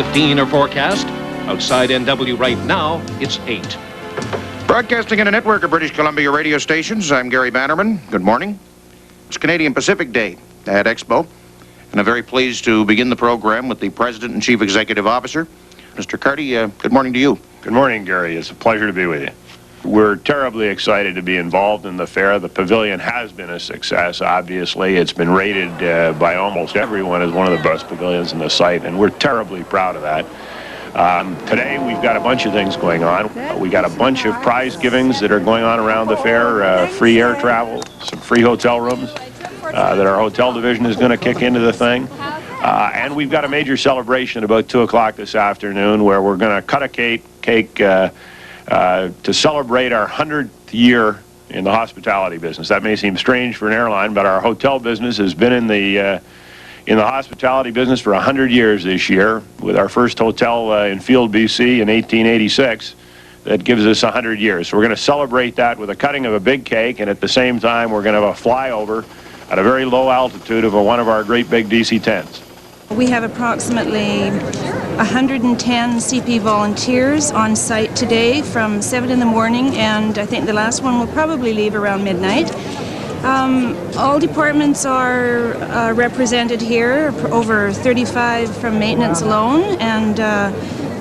15 are forecast. Outside NW right now, it's 8. Broadcasting in a network of British Columbia radio stations, I'm Gary Bannerman. Good morning. It's Canadian Pacific Day at Expo, and I'm very pleased to begin the program with the President and Chief Executive Officer. Mr. Carty, good morning to you. Good morning, Gary. It's a pleasure to be with you. We're terribly excited to be involved in the fair. The pavilion has been a success, obviously. It's been rated by almost everyone as one of the best pavilions in the site, and we're terribly proud of that. Today we've got a bunch of things going on. We got a bunch of prize givings that are going on around the fair, free air travel, some free hotel rooms that our hotel division is going to kick into the thing. And we've got a major celebration about 2 o'clock this afternoon where we're going to cut a cake to celebrate our 100th year in the hospitality business. That may seem strange for an airline, but our hotel business has been in the hospitality business for 100 years this year, with our first hotel in Field, BC in 1886. That gives us 100 years. So we're going to celebrate that with a cutting of a big cake, and at the same time we're going to have a flyover at a very low altitude of one of our great big DC-10s. We have approximately 110 CP volunteers on site today from 7 in the morning, and I think the last one will probably leave around midnight. All departments are represented here, over 35 from maintenance alone, and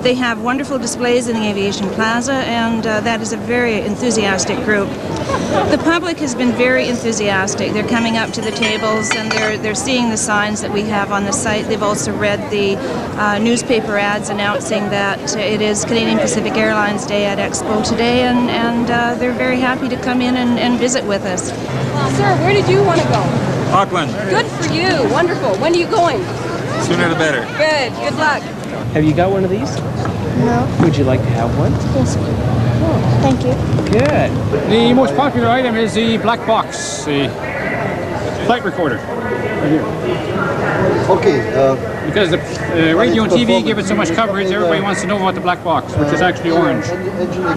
they have wonderful displays in the Aviation Plaza, and that is a very enthusiastic group. The public has been very enthusiastic. They're coming up to the tables and they're seeing the signs that we have on the site. They've also read the newspaper ads announcing that it is Canadian Pacific Airlines Day at Expo today, and they're very happy to come in and visit with us. Sir, where did you want to go? Auckland. Good for you. Wonderful. When are you going? Sooner the better. Good. Good luck. Have you got one of these? No. Would you like to have one? Yes. Oh, thank you. Good. The most popular item is the black box, the flight recorder. Right here. Okay. Because the radio and TV give it so much coverage, everybody wants to know about the black box, which is actually orange.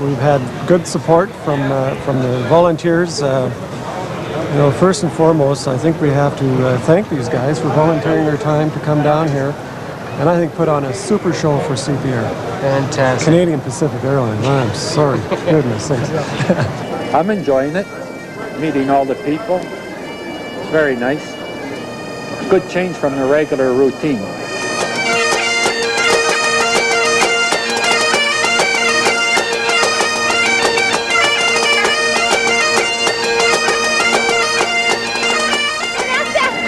We've had good support from the volunteers. You know, first and foremost, I think we have to thank these guys for volunteering their time to come down here, and I think put on a super show for CPR. Fantastic. Canadian Pacific Airlines. I'm sorry. Goodness sakes. I'm enjoying it, meeting all the people. It's very nice. Good change from the regular routine.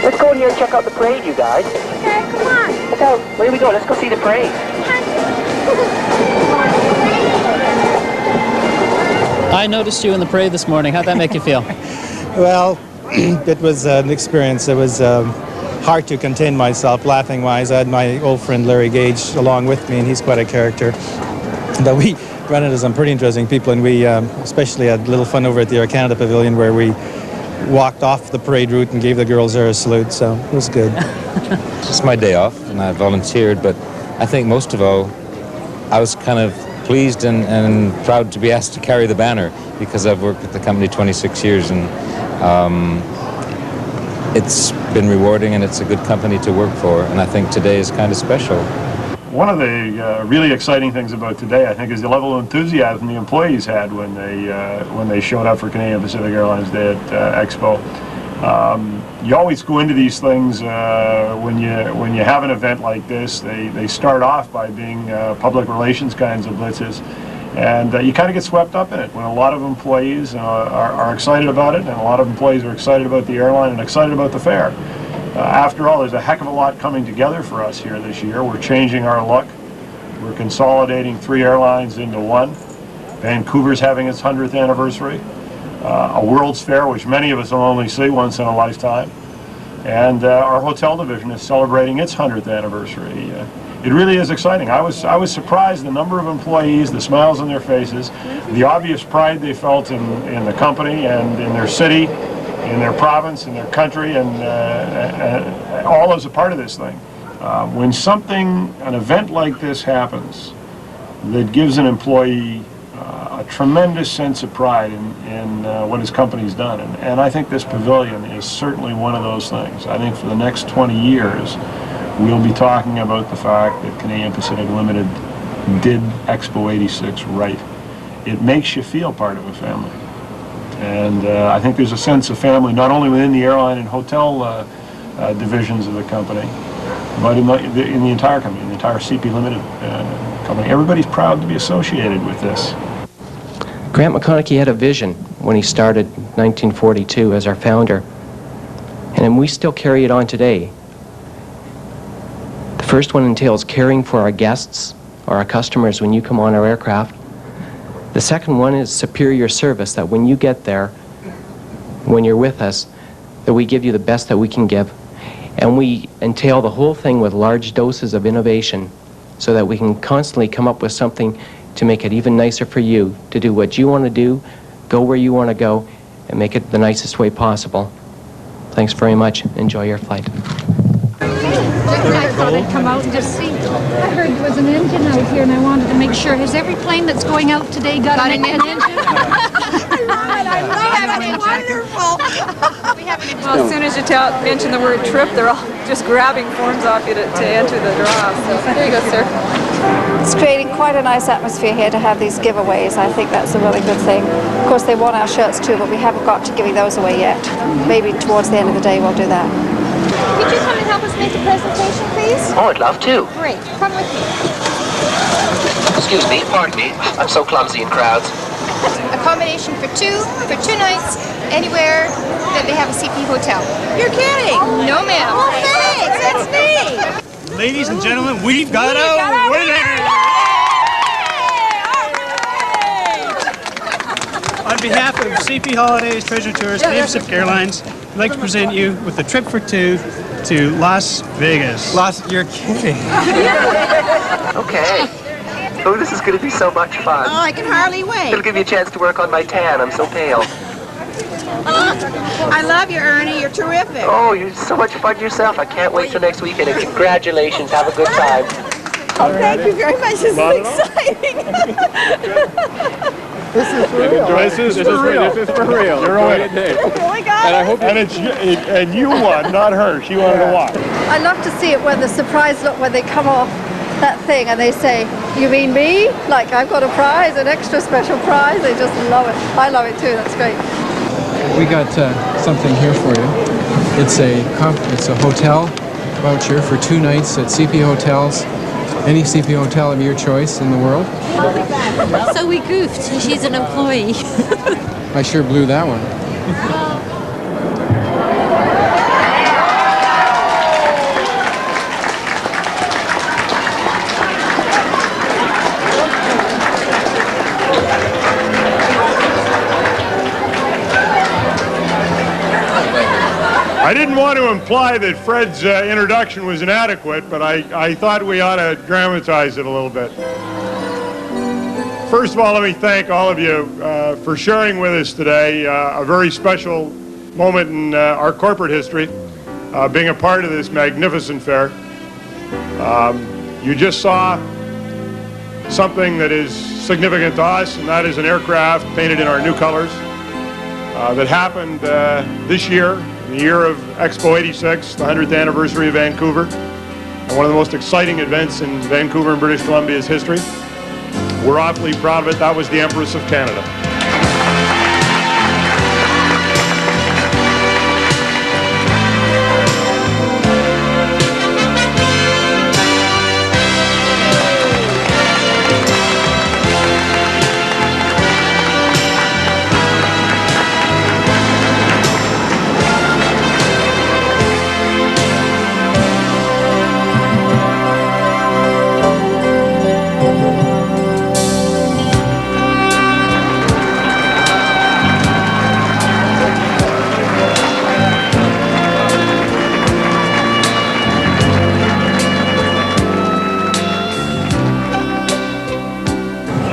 Let's go in here and check out the parade, you guys. Okay, come on. Let's go. Where do we go? Let's go see the parade. I noticed you in the parade this morning. How'd that make you feel? Well, it was an experience. It was hard to contain myself laughing-wise. I had my old friend Larry Gage along with me, and he's quite a character. But we ran into some pretty interesting people, and we especially had a little fun over at the Air Canada Pavilion where we walked off the parade route and gave the girls there a salute, so it was good. It's my day off, and I volunteered, but I think most of all, I was kind of pleased and proud to be asked to carry the banner, because I've worked with the company 26 years, and it's been rewarding, and it's a good company to work for, and I think today is kind of special. One of the really exciting things about today, I think, is the level of enthusiasm the employees had when they showed up for Canadian Pacific Airlines Day at Expo. You always go into these things when you have an event like this. They start off by being public relations kinds of blitzes, and you kind of get swept up in it when a lot of employees are excited about it, and a lot of employees are excited about the airline and excited about the fair. After all, there's a heck of a lot coming together for us here this year. We're changing our look. We're consolidating 3 airlines into one. Vancouver's having its 100th anniversary. A World's Fair, which many of us will only see once in a lifetime. And our hotel division is celebrating its 100th anniversary. It really is exciting. I was surprised the number of employees, the smiles on their faces, the obvious pride they felt in the company and in their city, in their province, in their country, and all as a part of this thing. When an event like this happens that gives an employee a tremendous sense of pride in what his company's done, and I think this pavilion is certainly one of those things. I think for the next 20 years we'll be talking about the fact that Canadian Pacific Limited did Expo 86 right. It makes you feel part of a family. And I think there's a sense of family not only within the airline and hotel divisions of the company, but in the entire company, the entire CP Limited company. Everybody's proud to be associated with this. Grant McConaughey had a vision when he started 1942 as our founder, and we still carry it on today. The first one entails caring for our guests or our customers when you come on our aircraft. The second one is superior service, that when you get there, when you're with us, that we give you the best that we can give. And we entail the whole thing with large doses of innovation so that we can constantly come up with something to make it even nicer for you, to do what you want to do, go where you want to go, and make it the nicest way possible. Thanks very much. Enjoy your flight. I thought I'd come out and just see. I heard there was an engine out here, and I wanted to make sure. Has every plane that's going out today got an engine? Wonderful. Well, as soon as you mention the word trip, they're all just grabbing forms off you to enter the draw. So there you go, sir. It's creating quite a nice atmosphere here to have these giveaways. I think that's a really good thing. Of course, they want our shirts too, but we haven't got to giving those away yet. Maybe towards the end of the day we'll do that. Could you come and help us make a presentation, please? Oh, I'd love to. Great. Come with me. Excuse me, pardon me. I'm so clumsy in crowds. Accommodation for two nights, anywhere that they have a CP hotel. You're kidding? No, ma'am. Oh, thanks. That's neat. Ladies and gentlemen, we've got a winner! On behalf of CP Holidays, Treasure Tours, Canadian Pacific Airlines, I'd like to present you with a trip for two to Las Vegas. You're kidding. Okay. Oh, this is going to be so much fun. Oh, I can hardly wait. It'll give me a chance to work on my tan. I'm so pale. I love you, Ernie. You're terrific. Oh, you're so much fun yourself. I can't wait till next weekend. And congratulations. Have a good time. Oh, thank you very much. This is exciting. This is for real. This is for real. This is for real. You're a winner. Really got and I hope and you won, not her. She wanted to watch. I love to see it when the surprise look when they come off that thing and they say, "You mean me?" Like I've got a prize, an extra special prize. They just love it. I love it too. That's great. We got something here for you. It's a hotel voucher for 2 nights at CP Hotels. Any CP hotel of your choice in the world. So we goofed. She's an employee. I sure blew that one. I didn't want to imply that Fred's introduction was inadequate, but I thought we ought to dramatize it a little bit. First of all, let me thank all of you for sharing with us today a very special moment in our corporate history, being a part of this magnificent fair. You just saw something that is significant to us, and that is an aircraft painted in our new colors that happened this year, the year of Expo 86, the 100th anniversary of Vancouver, and one of the most exciting events in Vancouver and British Columbia's history. We're awfully proud of it. That was the Empress of Canada.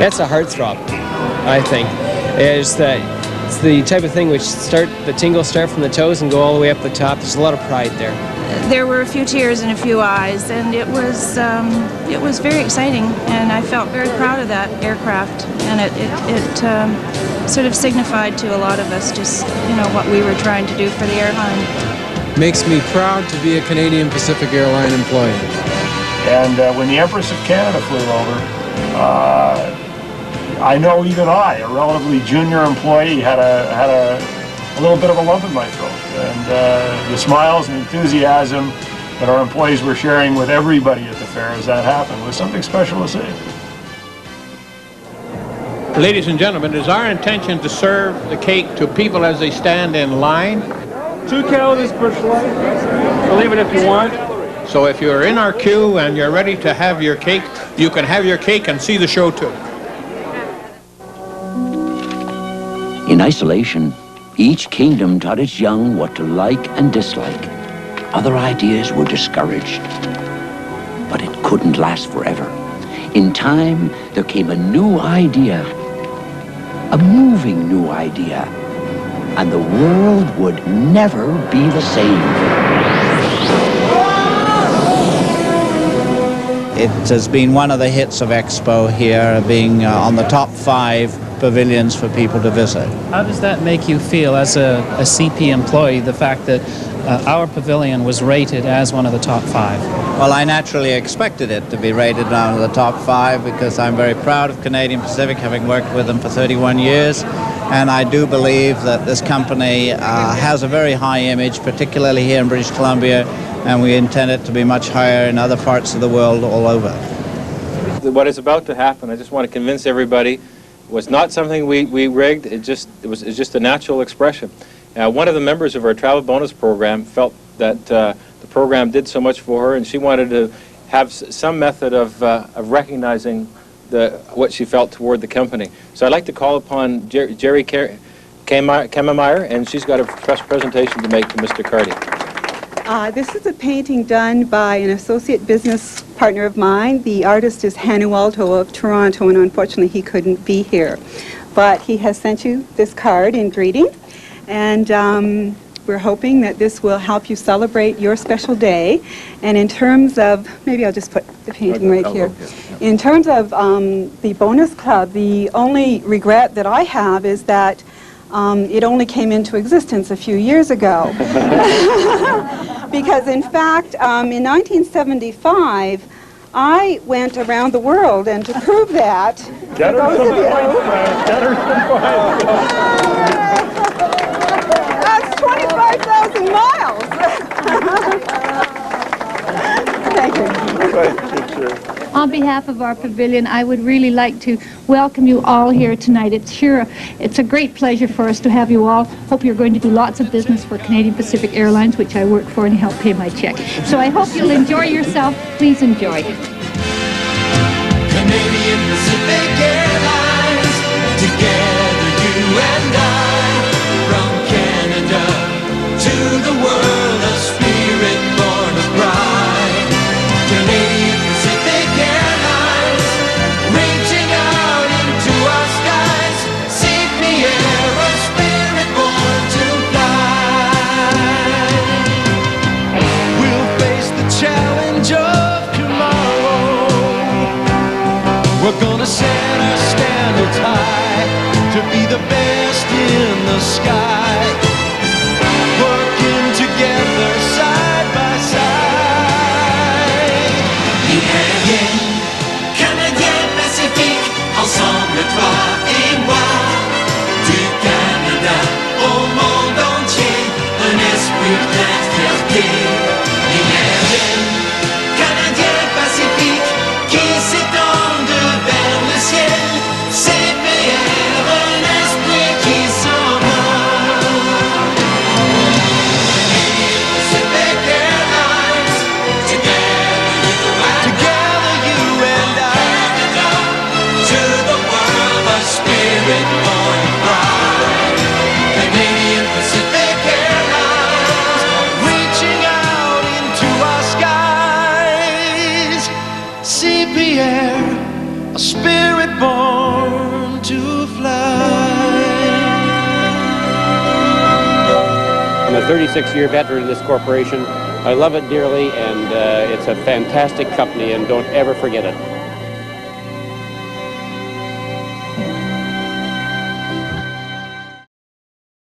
That's a heartthrob, I think. It's the type of thing which the tingles start from the toes and go all the way up the top. There's a lot of pride there. There were a few tears and a few eyes, and it was very exciting, and I felt very proud of that aircraft, and it sort of signified to a lot of us just what we were trying to do for the airline. makes me proud to be a Canadian Pacific Airline employee. And when the Empress of Canada flew over, I know even I, a relatively junior employee, had a little bit of a lump in my throat. And the smiles and enthusiasm that our employees were sharing with everybody at the fair as that happened was something special to see. Ladies and gentlemen, it is our intention to serve the cake to people as they stand in line. 2 calories per slice. Believe it if you want. So if you're in our queue and you're ready to have your cake, you can have your cake and see the show too. In isolation, each kingdom taught its young what to like and dislike. Other ideas were discouraged. But it couldn't last forever. In time, there came a new idea, a moving new idea, and the world would never be the same. It has been one of the hits of Expo here, being on the top 5 pavilions for people to visit. How does that make you feel as a CP employee, the fact that our pavilion was rated as one of the top 5? Well, I naturally expected it to be rated one of the top 5 because I'm very proud of Canadian Pacific, having worked with them for 31 years. And I do believe that this company has a very high image, particularly here in British Columbia, and we intend it to be much higher in other parts of the world all over. What is about to happen, I just want to convince everybody, was not something we rigged. It's just a natural expression. One of the members of our travel bonus program felt that the program did so much for her, and she wanted to have some method of recognizing what she felt toward the company. So I'd like to call upon Jerry Kemmemeyer, and she's got a presentation to make to Mr. Carty. This is a painting done by an associate business partner of mine. The artist is Hanu Alto of Toronto, and unfortunately he couldn't be here. But he has sent you this card in greeting, and we're hoping that this will help you celebrate your special day. And in terms of, maybe I'll just put the painting right here. In terms of the bonus club, the only regret that I have is that it only came into existence a few years ago. Because in fact, in 1975, I went around the world, and to prove that, Get her some points, Get her some points. that's 25,000 miles. Thank you. On behalf of our pavilion, I would really like to welcome you all here tonight. It's a great pleasure for us to have you all. Hope you're going to do lots of business for Canadian Pacific Airlines, which I work for and help pay my check. So I hope you'll enjoy yourself. Please enjoy. Canadian Pacific Airlines, together you and I, from Canada to the world, a spirit born of pride. Canadian Pacific Airlines, reaching out into our skies, CPR, a spirit born to fly. We'll face the challenge of tomorrow. We're gonna set our standards high to be the best in the sky, working together side by side. Canadien Pacifique, ensemble toi et moi, du Canada au monde entier, un esprit de fierté. Canadien Pacifique qui s'étendent vers le ciel, CPR, un esprit qui s'envole. Canadian Pacific Airlines, together you and I, to the world, a spirit born of pride. Canadian Pacific Airlines, reaching out into our skies, CPR, a spirit born to fly. I'm a 36-year veteran of this corporation. I love it dearly, and it's a fantastic company, and don't ever forget it.